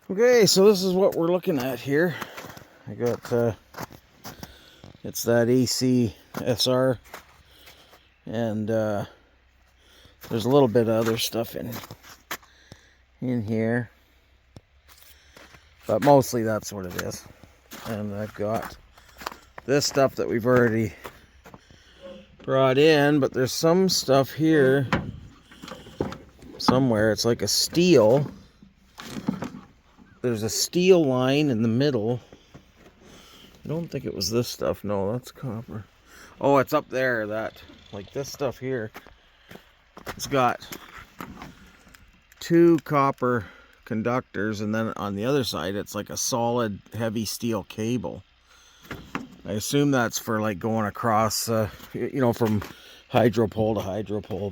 Okay, so this is what we're looking at here. I got, it's that ACSR, and there's a little bit of other stuff in here, but mostly that's what it is. And I've got this stuff that we've already brought in, but there's some stuff here somewhere. It's like a steel. There's a steel line in the middle. I don't think it was this stuff. No, that's copper. Oh, it's up there. That, like this stuff here, it's got two copper conductors, and then on the other side it's like a solid heavy steel cable. I assume that's for like going across, you know, from hydro pole to hydro pole.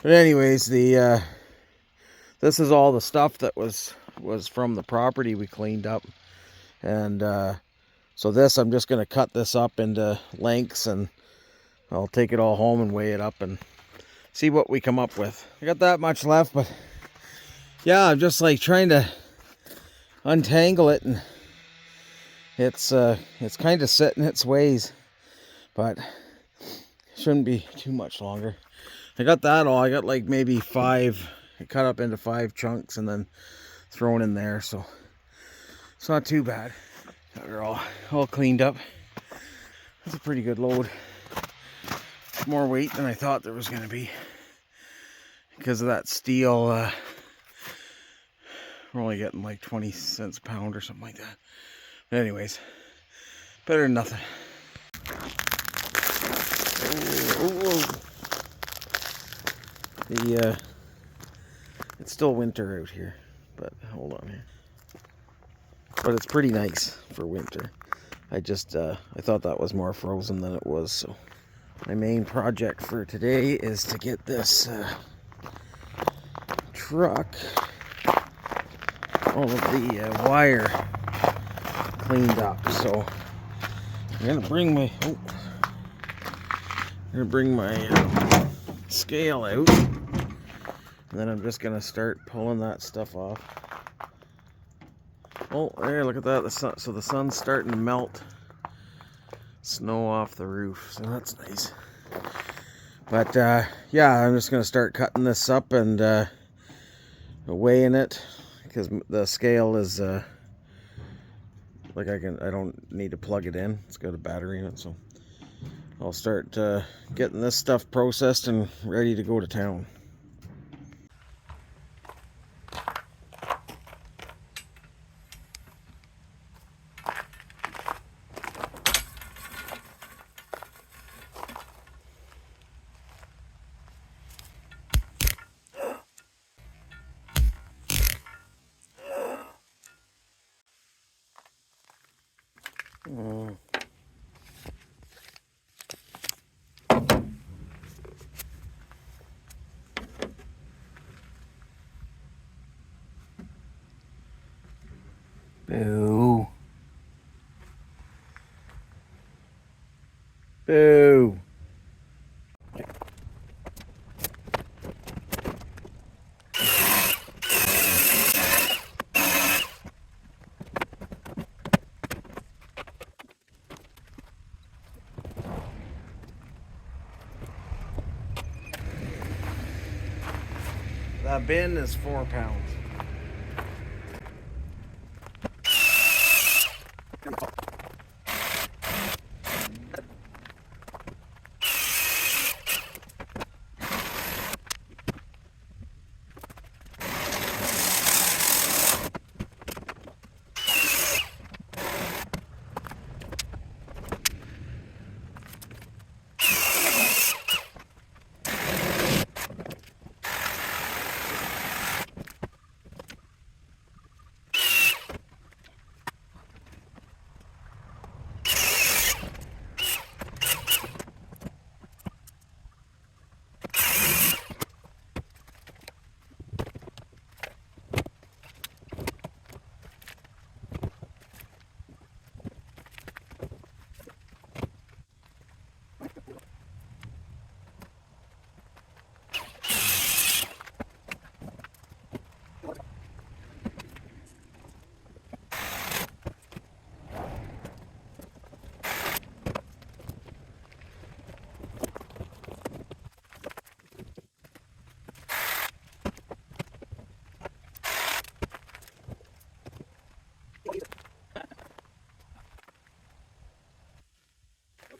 But anyways, this is all the stuff that was from the property we cleaned up, and so this, I'm just going to cut this up into lengths, and I'll take it all home and weigh it up and see what we come up with. I got that much left, but yeah, I'm just like trying to untangle it, and it's kind of set in its ways, but shouldn't be too much longer. I got that all. I got like maybe 5, cut up into 5 chunks and then thrown in there, so it's not too bad. Got her all cleaned up. That's a pretty good load. More weight than I thought there was going to be because of that steel. We're only getting like 20 cents a pound or something like that. But anyways, better than nothing. It's still winter out here, but hold on here. But it's pretty nice for winter. I thought that was more frozen than it was. So my main project for today is to get this truck, all of the wire cleaned up. So I'm gonna bring my scale out, and then I'm just gonna start pulling that stuff off. Oh, there, look at that. So the sun's starting to melt snow off the roof, so that's nice. But yeah, I'm just gonna start cutting this up and weighing it, because the scale is like I don't need to plug it in. It's got a battery in it, so I'll start getting this stuff processed and ready to go to town. Boo. Boo. That bin is 4 pounds.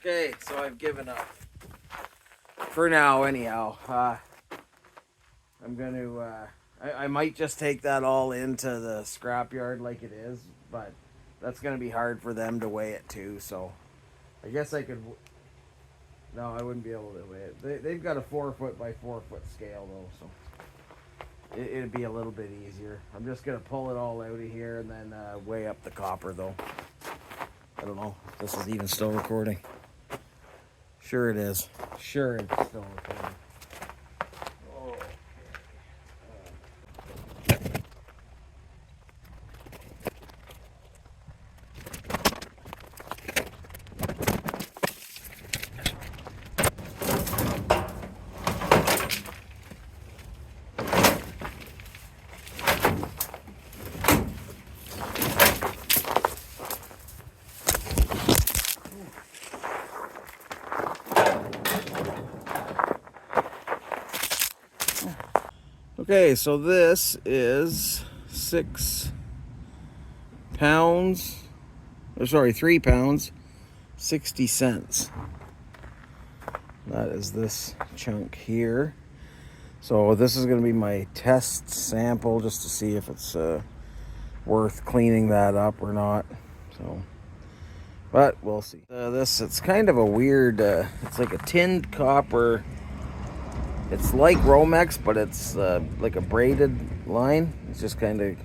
Okay, so I've given up. For now, anyhow. I'm going to... I might just take that all into the scrapyard like it is, but that's going to be hard for them to weigh it too, so I guess I could... No, I wouldn't be able to weigh it. They've got a 4 foot by 4 foot scale though, so it'd be a little bit easier. I'm just going to pull it all out of here and then weigh up the copper though. I don't know if this is even still recording. Sure it is. Sure it's still recording. Okay, so this is 6 pounds, or sorry, 3 pounds, 60 cents. That is this chunk here. So this is going to be my test sample just to see if it's worth cleaning that up or not. So, but we'll see. It's kind of a weird, it's like a tinned copper. It's like Romex, but it's like a braided line. It's just kind of...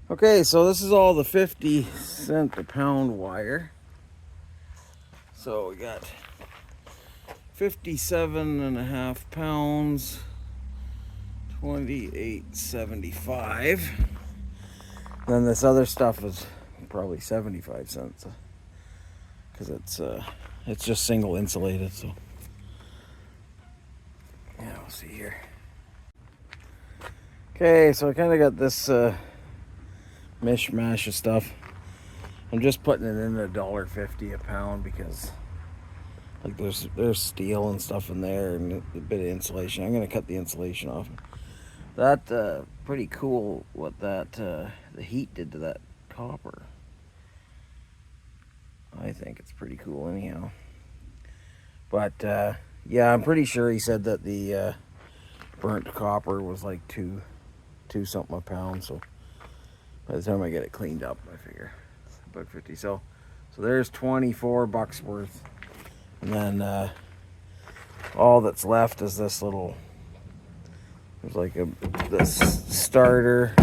Okay, so this is all the 50 cent a pound wire. So we got 57.5 pounds, 28.75. Then this other stuff is probably 75 cents because it's just single insulated. So yeah, we'll see here. Okay, so I kind of got this mishmash of stuff. I'm just putting it in at $1.50 a pound because like there's steel and stuff in there and a bit of insulation. I'm gonna cut the insulation off. That pretty cool what that the heat did to that copper. I think it's pretty cool anyhow. But yeah, I'm pretty sure he said that the burnt copper was like two something a pound. So by the time I get it cleaned up, I figure it's about 50. So there's 24 bucks worth. And then all that's left is this little, there's like this starter.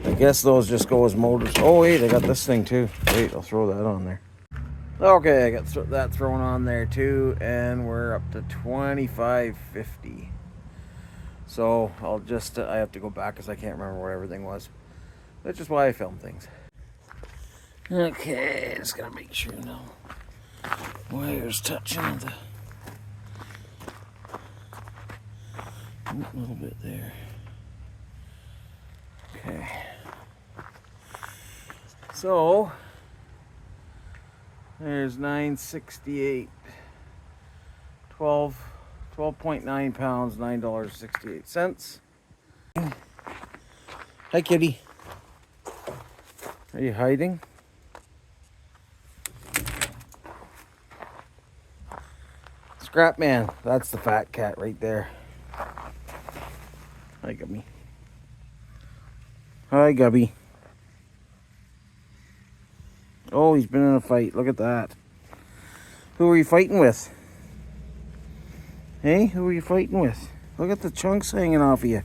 I guess those just go as motors. Oh wait, I got this thing too. Wait, I'll throw that on there. Okay, I got that thrown on there too, and we're up to $25.50. So I'll just, I have to go back because I can't remember where everything was. That's just why I film things. Okay, just gotta make sure no wires touching the a little bit there. Okay. So there's 968, 12.9 pounds, $9.68. Hi, kitty. Are you hiding? Scrap man, that's the fat cat right there. Hi, Gubby. Hi, Gubby. Oh, he's been in a fight. Look at that. Who are you fighting with? Hey, who are you fighting with? Look at the chunks hanging off of you.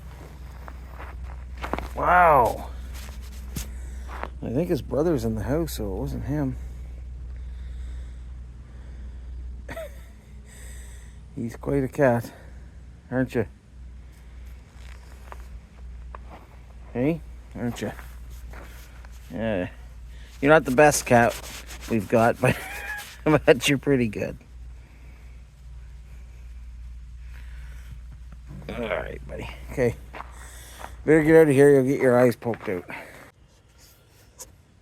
Wow. I think his brother's in the house, so it wasn't him. He's quite a cat, aren't you? Hey, aren't you? Yeah. You're not the best cat we've got, but you're pretty good. All right, buddy. Okay. Better get out of here. You'll get your eyes poked out.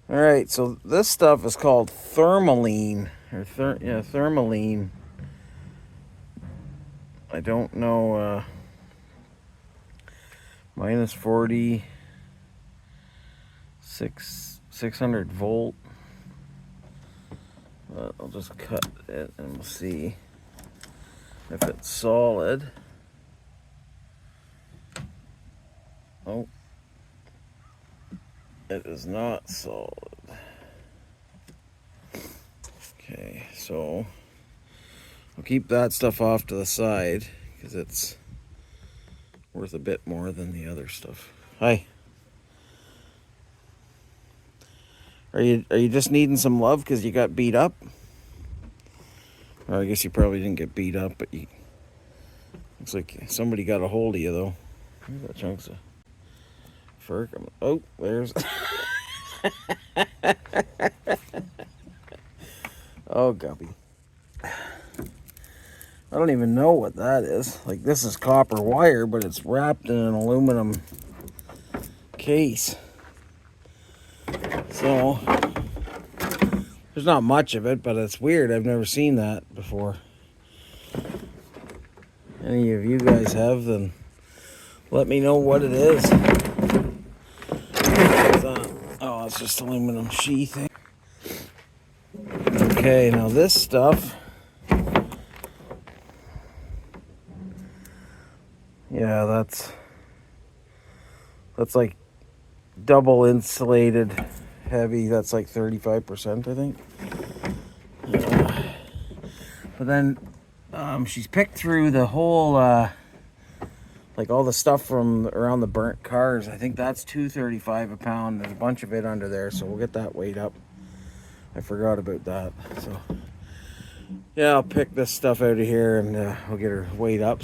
All right. So this stuff is called thermaline, or thermaline. I don't know. Minus 40, 600 volt. But I'll just cut it and we'll see if it's solid. Oh, it is not solid. Okay, so I'll keep that stuff off to the side because it's worth a bit more than the other stuff. Hi. Are you just needing some love because you got beat up? Or I guess you probably didn't get beat up, but you looks like somebody got a hold of you though. Look at that chunks of fur coming. Oh, there's oh gubby. I don't even know what that is. Like, this is copper wire, but it's wrapped in an aluminum case. So there's not much of it, but it's weird. I've never seen that before. Any of you guys have, then let me know what it is. Oh, it's just aluminum sheathing. Okay, now this stuff, yeah, that's like double insulated heavy. That's like 35%, I think. But then she's picked through the whole like all the stuff from around the burnt cars. I think that's $2.35 a pound. There's a bunch of it under there, so we'll get that weighed up. I forgot about that. So yeah, I'll pick this stuff out of here and we'll get her weighed up.